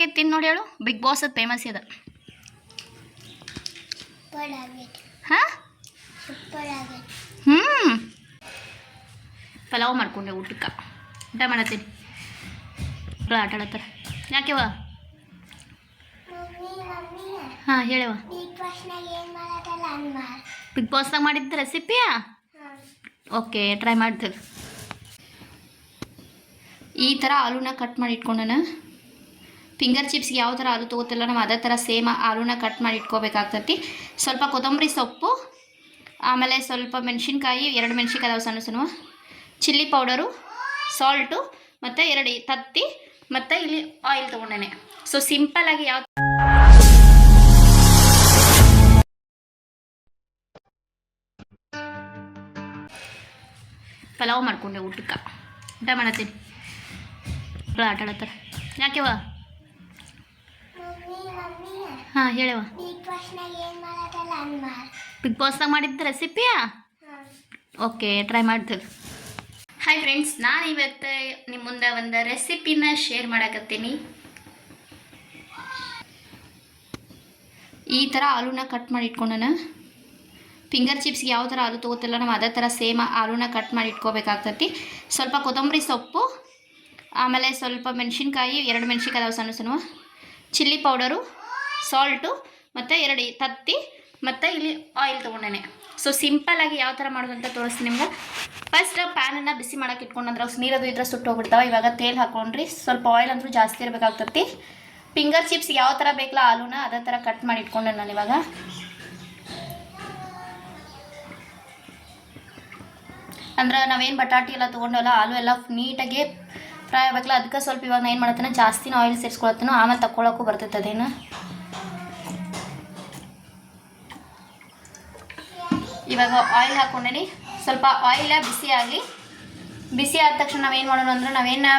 ಆಗೈತಿ ತಿನ್ ನೋಡಿ ಹೇಳು. ಬಿಗ್ ಬಾಸ್ ಅದು ಫೇಮಸ್ ಇದೆ. ಹಾಂ ಪಲಾವ್ ಮಾಡ್ಕೊಂಡೆ ಊಟಕ್ಕೆ. ಊಟ ಮಾಡತ್ತೀನಿ. ಆಟ ಆಡತ್ತಾರ ಯಾಕೆವ? ಹಾಂ ಹೇಳವ. ಬಿಗ್ ಬಾಸ್ನಾಗ ಮಾಡಿದ್ದ ರೆಸಿಪಿಯಾ? ಓಕೆ ಟ್ರೈ ಮಾಡ್ತೇವೆ. ಈ ಥರ ಆಲೂನ ಕಟ್ ಮಾಡಿ ಇಟ್ಕೊಂಡನ. ಫಿಂಗರ್ ಚಿಪ್ಸ್ಗೆ ಯಾವ ಥರ ಆಲೂ ತೊಗೋತಿಲ್ಲ ನಾವು ಅದೇ ಥರ ಸೇಮ್ ಆಲೂನ ಕಟ್ ಮಾಡಿ ಇಟ್ಕೋಬೇಕಾಗ್ತೈತಿ. ಸ್ವಲ್ಪ ಕೊತ್ತಂಬರಿ ಸೊಪ್ಪು, ಆಮೇಲೆ ಸ್ವಲ್ಪ ಮೆಣಸಿನ್ಕಾಯಿ, 2 ಮೆಣಸಿನ್ಕಾಯಿ ಅದಾವೆ ಸಣ್ಣ ಸಣ್ಣ, ಚಿಲ್ಲಿ ಪೌಡರು, ಸಾಲ್ಟು, ಮತ್ತು 2 ತತ್ತಿ, ಮತ್ತು ಇಲ್ಲಿ ಆಯಿಲ್ ತೊಗೊಂಡೇನೆ. ಸೊ ಸಿಂಪಲ್ಲಾಗಿ ಯಾವ ಪಲಾವ್ ಮಾಡ್ಕೊಂಡೆ ಊಟಕ್ಕೆ. ಊಟ ಮಾಡತ್ತೀನಿ. ಆಟ ಆಡತ್ತಾರ ಯಾಕೆವ? ಹಾಂ ಹೇಳವ. ಬಿಗ್ ಬಾಸ್ನಾಗ ಮಾಡಿದ್ದ ರೆಸಿಪಿಯಾ? ಓಕೆ ಟ್ರೈ ಮಾಡ್ತೇವೆ. ಹಾಯ್ ಫ್ರೆಂಡ್ಸ್, ನಾನು ಇವತ್ತು ನಿಮ್ಮ ಮುಂದೆ ಒಂದು ರೆಸಿಪಿನ ಶೇರ್ ಮಾಡಕತ್ತೀನಿ. ಈ ಥರ ಆಲೂನ ಕಟ್ ಮಾಡಿ ಇಟ್ಕೊಂಡನ. ಫಿಂಗರ್ ಚಿಪ್ಸ್ಗೆ ಯಾವ ಥರ ಆಲೂ ತೊಗೋತಿಲ್ಲ ನಾವು ಅದೇ ಥರ ಸೇಮ್ ಆಲೂನ ಕಟ್ ಮಾಡಿ ಇಟ್ಕೋಬೇಕಾಗ್ತೈತಿ. ಸ್ವಲ್ಪ ಕೊತ್ತಂಬರಿ ಸೊಪ್ಪು, ಆಮೇಲೆ ಸ್ವಲ್ಪ ಮೆಣಸಿನ್ಕಾಯಿ, 2 ಮೆಣಸಿನ್ಕಾಯಿ ಅದಾವೆ ಸಣ್ಣ ಸಣ್ಣ, ಚಿಲ್ಲಿ ಪೌಡರು, ಸಾಲ್ಟು, ಮತ್ತು 2 ತತ್ತಿ, ಮತ್ತು ಇಲ್ಲಿ ಆಯಿಲ್ ತೊಗೊಂಡೇನೆ. ಸೊ ಸಿಂಪಲ್ಲಾಗಿ ಯಾವ ಥರ ಮಾಡೋದು ಅಂತ ತೋರಿಸ್ತೀನಿ ನಿಮ್ಗೆ. ಫಸ್ಟ್ ಪ್ಯಾನನ್ನು ಬಿಸಿ ಮಾಡೋಕೆ ಇಟ್ಕೊಂಡ್ರೆ ನೀರದು ಇದ್ರೆ ಸುಟ್ಟು ಹೋಗ್ಬಿಡ್ತಾವೆ. ಇವಾಗ ತೇಲ್ ಹಾಕ್ಕೊಂಡ್ರಿ. ಸ್ವಲ್ಪ ಆಯಿಲ್ ಅಂದರೂ ಜಾಸ್ತಿ ಇರಬೇಕಾಗ್ತೈತಿ. ಫಿಂಗರ್ ಚಿಪ್ಸ್ ಯಾವ ಥರ ಬೇಕಲ್ಲ ಆಲೂನ ಅದೇ ಥರ ಕಟ್ ಮಾಡಿ ಇಟ್ಕೊಂಡೆ ನಾನು. ಇವಾಗ ಅಂದ್ರೆ ನಾವೇನು ಬಟಾಟಿ ಎಲ್ಲ ತೊಗೊಂಡಲ್ಲ, ಆಲೂ ಎಲ್ಲ ನೀಟಾಗಿ ಫ್ರೈ ಆಗಬೇಕಲ್ಲ, ಅದಕ್ಕೆ ಸ್ವಲ್ಪ ಇವಾಗ ನಾನು ಏನು ಮಾಡತ್ತೇನೆ ಜಾಸ್ತಿನ ಆಯಿಲ್ ಸೇರಿಸ್ಕೊಳತ್ತೇನೋ, ಆಮೇಲೆ ತಗೊಳಕ್ಕೂ ಬರ್ತೈತೆ ಅದೇನು. ಇವಾಗ ಆಯಿಲ್ ಹಾಕ್ಕೊಂಡೇನಿ. ಸ್ವಲ್ಪ ಆಯಿಲ ಬಿಸಿ ಆಗಲಿ. ಬಿಸಿ ಆದ ತಕ್ಷಣ ನಾವೇನು ಮಾಡೋಣ ಅಂದ್ರೆ ನಾವೇನು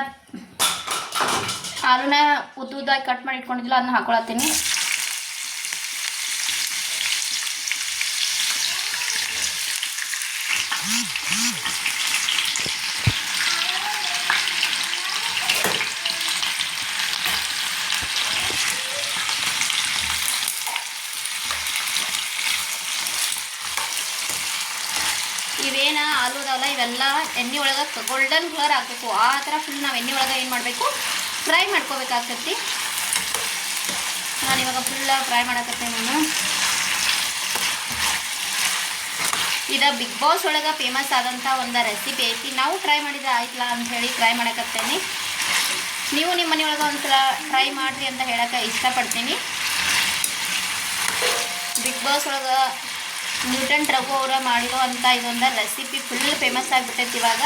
ಆಲೂನ ಉದ್ದುದ್ದಾಗಿ ಕಟ್ ಮಾಡಿ ಇಟ್ಕೊಂಡಿದ್ದಿಲ್ಲ ಅದನ್ನ ಹಾಕೊಳತ್ತೀನಿ. ಇವೇನ ಆಲೂ ಅದಾವಲ್ಲ ಇವೆಲ್ಲ ಎಣ್ಣೆ ಒಳಗೆ ಗೋಲ್ಡನ್ ಕಲರ್ ಹಾಕಬೇಕು. ಆ ಥರ ಫುಲ್ ನಾವು ಎಣ್ಣೆ ಒಳಗೆ ಏನು ಮಾಡಬೇಕು ಫ್ರೈ ಮಾಡ್ಕೋಬೇಕಾಗ್ತೈತಿ. ನಾನು ಇವಾಗ ಫುಲ್ ಫ್ರೈ ಮಾಡಕತ್ತೆ. ನಾನು ಇದು ಬಿಗ್ ಬಾಸ್ ಒಳಗೆ ಫೇಮಸ್ ಆದಂಥ ಒಂದು ರೆಸಿಪಿ ಐತಿ. ನಾವು ಟ್ರೈ ಮಾಡಿದ್ರೆ ಆಯ್ತಲ್ಲ ಅಂಥೇಳಿ ಟ್ರೈ ಮಾಡಕತ್ತೇನೆ. ನೀವು ನಿಮ್ಮ ಮನೆಯೊಳಗೆ ಒಂದ್ಸಲ ಟ್ರೈ ಮಾಡಿರಿ ಅಂತ ಹೇಳೋಕ್ಕೆ ಇಷ್ಟಪಡ್ತೀನಿ. ಬಿಗ್ ಬಾಸ್ ಒಳಗೆ ನ್ಯೂಟನ್ ರಘು ಅವರ ಮಾಡಿರೋ ಅಂಥ ಇದೊಂದು ರೆಸಿಪಿ ಫುಲ್ ಫೇಮಸ್ ಆಗಿಬಿಟ್ಟೈತಿ ಇವಾಗ.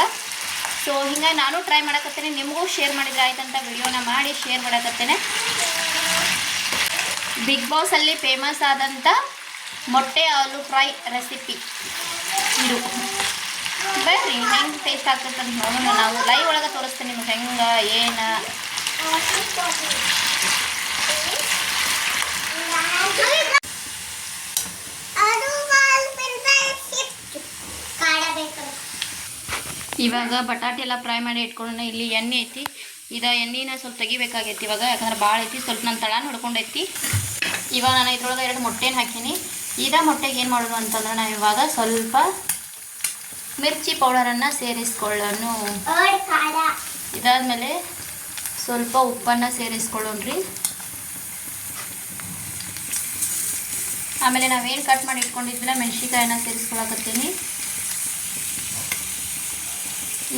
ಸೊ ಹಿಂಗಾಗಿ ನಾನು ಟ್ರೈ ಮಾಡಕತ್ತೇನೆ. ನಿಮಗೂ ಶೇರ್ ಮಾಡಿದ್ರೆ ಆಯ್ತಂತ ವಿಡಿಯೋನ ಮಾಡಿ ಶೇರ್ ಮಾಡಕತ್ತೇನೆ. ಬಿಗ್ ಬಾಸಲ್ಲಿ ಫೇಮಸ್ ಆದಂಥ ಮೊಟ್ಟೆ ಆಲೂ ಫ್ರೈ ರೆಸಿಪಿ ಇದು. ಬರ್ರಿ ಹೆಂಗೆ ಟೇಸ್ಟ್ ಆಗ್ತೈತೆ ಅಂತ ನೋಡೋಣ. ನಾವು ಲೈವ್ ಒಳಗೆ ತೋರಿಸ್ತೀನಿ ನಿಮ್ಗೆ ಹೆಂಗೆ ಏನು. ಇವಾಗ ಬಟಾಟೆ ಎಲ್ಲ ಫ್ರೈ ಮಾಡಿ ಇಟ್ಕೊಂಡ. ಇಲ್ಲಿ ಎಣ್ಣೆ ಐತಿ. ಎಣ್ಣೆನ ಸ್ವಲ್ಪ ತೆಗಿಬೇಕಾಗೈತಿ ಇವಾಗ, ಯಾಕಂದ್ರೆ ಭಾಳ ಐತಿ. ಸ್ವಲ್ಪ ನಾನು ತಳ ನೋಡ್ಕೊಂಡೈತಿ. ಇವಾಗ ನಾನು ಇದ್ರೊಳಗೆ 2 ಮೊಟ್ಟೆನ ಹಾಕೀನಿ. ಮೊಟ್ಟೆಗೆ ಏನು ಮಾಡೋದು ಅಂತಂದ್ರೆ ನಾವು ಇವಾಗ ಸ್ವಲ್ಪ ಮಿರ್ಚಿ ಪೌಡರನ್ನು ಸೇರಿಸ್ಕೊಳ್ಳೋಣ. ಇದಾದ್ಮೇಲೆ ಸ್ವಲ್ಪ ಉಪ್ಪನ್ನು ಸೇರಿಸ್ಕೊಳ್ಳೋಣ್ರಿ. ಆಮೇಲೆ ನಾವೇನು ಕಟ್ ಮಾಡಿ ಇಟ್ಕೊಂಡಿದ್ವಿಲ್ಲ ಮೆಣಸಿನ್ಕಾಯಿನ ಸೇರಿಸ್ಕೊಳಕತ್ತೀನಿ.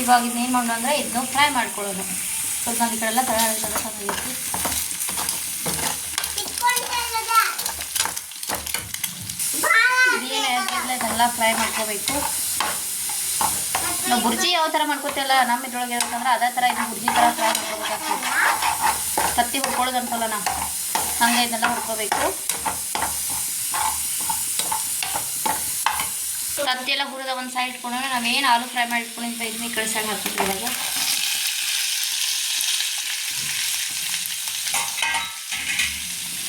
ಇವಾಗ ಇದನ್ನೇನು ಮಾಡೋಣ ಅಂದರೆ ಇದನ್ನು ಫ್ರೈ ಮಾಡ್ಕೊಳ್ಳೋದು. ಸ್ವಲ್ಪ ಈ ಕಡೆ ಎಲ್ಲ ತಳ ಚೆನ್ನಾಗೈತಿ. ಇದೆಲ್ಲ ಫ್ರೈ ಮಾಡ್ಕೋಬೇಕು. ನಾವು ಬುರ್ಜಿ ಯಾವ ಥರ ಮಾಡ್ಕೋತೀವಲ್ಲ ನಮ್ಮ ಇದ್ರೊಳಗೆ ಇರೋದಂದ್ರೆ ಅದೇ ಥರ ಇದು ಬುರ್ಜಿ ಥರ ಫ್ರೈ ಮಾಡ್ಕೋಬೇಕಾಗ್ತದೆ. ತತ್ತಿ ಹುರ್ಕೊಳ್ಳೋದು ಅಂತಲ್ಲ ನಾವು ಹಂಗೆ ಇದೆಲ್ಲ ಹುರ್ಕೋಬೇಕು. ತತ್ತಿ ಎಲ್ಲ ಹುರಿದ ಒಂದು ಸೈಡ್ ಇಟ್ಕೊಂಡ್ರೆ ನಾವೇನು ಆಲೂ ಫ್ರೈ ಮಾಡಿ ಇಟ್ಕೊಂಡಿಂತ ಇದನ್ನ ಈ ಕಡೆ ಸೈಡ್ ಹಾಕ್ತೀವಿ. ಇವಾಗ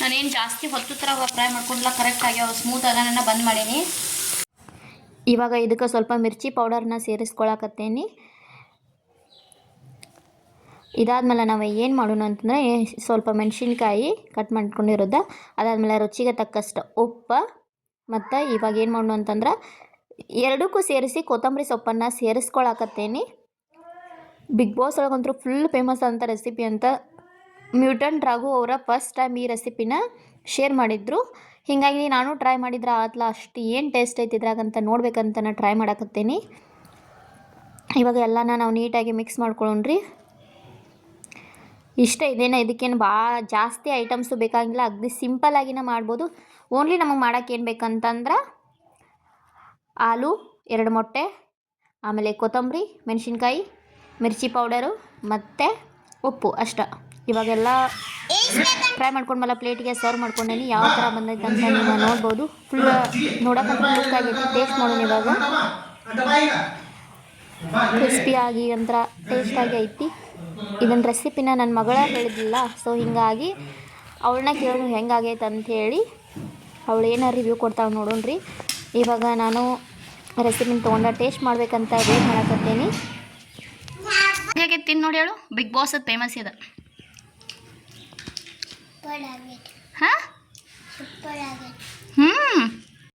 ನಾನೇನು ಜಾಸ್ತಿ ಹೊತ್ತು ಥರ ಫ್ರೈ ಮಾಡ್ಕೊಂಡ್ಲ ಕರೆಕ್ಟಾಗಿ ಅವು ಸ್ಮೂತ್ ಆಗೋಣ ಬಂದ್ ಮಾಡೀನಿ. ಇವಾಗ ಇದಕ್ಕೆ ಸ್ವಲ್ಪ ಮಿರ್ಚಿ ಪೌಡರ್ನ ಸೇರಿಸ್ಕೊಳಕತ್ತೇನಿ. ಇದಾದ್ಮೇಲೆ ನಾವು ಏನು ಮಾಡೋಣ ಅಂತಂದರೆ ಸ್ವಲ್ಪ ಮೆಣಸಿನ್ಕಾಯಿ ಕಟ್ ಮಾಡ್ಕೊಂಡಿರೋದು, ಅದಾದಮೇಲೆ ರುಚಿಗೆ ತಕ್ಕಷ್ಟು ಉಪ್ಪು, ಮತ್ತು ಇವಾಗ ಏನು ಮಾಡೋಣ ಅಂತಂದ್ರೆ ಎರಡಕ್ಕೂ ಸೇರಿಸಿ ಕೊತ್ತಂಬರಿ ಸೊಪ್ಪನ್ನು ಸೇರಿಸ್ಕೊಳಕತ್ತೇನೆ. ಬಿಗ್ ಬಾಸ್ ಒಳಗಂತೂ ಫುಲ್ ಫೇಮಸ್ ಅಂತ ರೆಸಿಪಿ ಅಂತ ಮ್ಯೂಟೆಂಟ್ ರಾಘು ಅವರ ಫಸ್ಟ್ ಟೈಮ್ ಈ ರೆಸಿಪಿನ ಶೇರ್ ಮಾಡಿದ್ರು. ಹೀಗಾಗಿ ನಾನು ಟ್ರೈ ಮಾಡಿದ್ರೆ ಆತ್ಲ ಅಷ್ಟು ಏನು ಟೇಸ್ಟ್ ಐತಿ ಇದ್ರಾಗಂತ ನೋಡ್ಬೇಕಂತ ನಾನು ಟ್ರೈ ಮಾಡಕತ್ತೇನೆ. ಇವಾಗ ಎಲ್ಲನ ನಾವು ನೀಟಾಗಿ ಮಿಕ್ಸ್ ಮಾಡ್ಕೊಳ್ಳೋಣ್ರಿ. ಇಷ್ಟ ಇದೇನ, ಇದಕ್ಕೇನು ಭಾಳ ಜಾಸ್ತಿ ಐಟಮ್ಸು ಬೇಕಾಗಿಲ್ಲ, ಅಗದಿ ಸಿಂಪಲ್ಲಾಗಿನ ಮಾಡ್ಬೋದು. ಓನ್ಲಿ ನಮಗೆ ಮಾಡೋಕ್ಕೆ ಏನು ಬೇಕಂತಂದ್ರೆ ಆಲೂ 2 ಮೊಟ್ಟೆ, ಆಮೇಲೆ ಕೊತ್ತಂಬರಿ, ಮೆಣಸಿನ್ಕಾಯಿ, ಮಿರ್ಚಿ ಪೌಡರು ಮತ್ತು ಉಪ್ಪು ಅಷ್ಟ. ಇವಾಗೆಲ್ಲ ಫ್ರೈ ಮಾಡ್ಕೊಂಡ್ಮೇಲೆ ಪ್ಲೇಟಿಗೆ ಸರ್ವ್ ಮಾಡ್ಕೊಂಡೇನಿ. ಯಾವ ಥರ ಬಂದೈತೆ ಅಂತ ನೀವು ನೋಡ್ಬೋದು. ಫುಲ್ ನೋಡೋಕ್ಕಂತೂ ಲುಕ್ ಆಗೈತಿ. ಟೇಸ್ಟ್ ಮಾಡೋಣ ಇವಾಗ. ಕ್ರಿಸ್ಪಿಯಾಗಿ ಒಂಥರ ಟೇಸ್ಟಾಗಿ ಐತಿ. ಇದನ್ನ ರೆಸಿಪಿನ ನನ್ನ ಮಗಳ ಹೇಳಿದ್ದಿಲ್ಲ, ಸೊ ಹೀಗಾಗಿ ಅವಳನ್ನ ಕೇಳೋಣ ಹೆಂಗಾಗೈತೆ ಅಂಥೇಳಿ ಅವಳು ಏನೋ ರಿವ್ಯೂ ಕೊಡ್ತಾಳೆ ನೋಡೋಣ್ರಿ. ಇವಾಗ ನಾನು ರೆಸಿಪಿನ ತೊಗೊಂಡು ಟೇಸ್ಟ್ ಮಾಡ್ಬೇಕಂತ ವೇಟ್ ಮಾಡಕತ್ತೇನೆ. ಹೇಗೆ ತಿಂದು ನೋಡಿ ಹೇಳು. ಬಿಗ್ ಬಾಸ್ ಅದು ಫೇಮಸ್ ಇದೆ. ಹಾಂ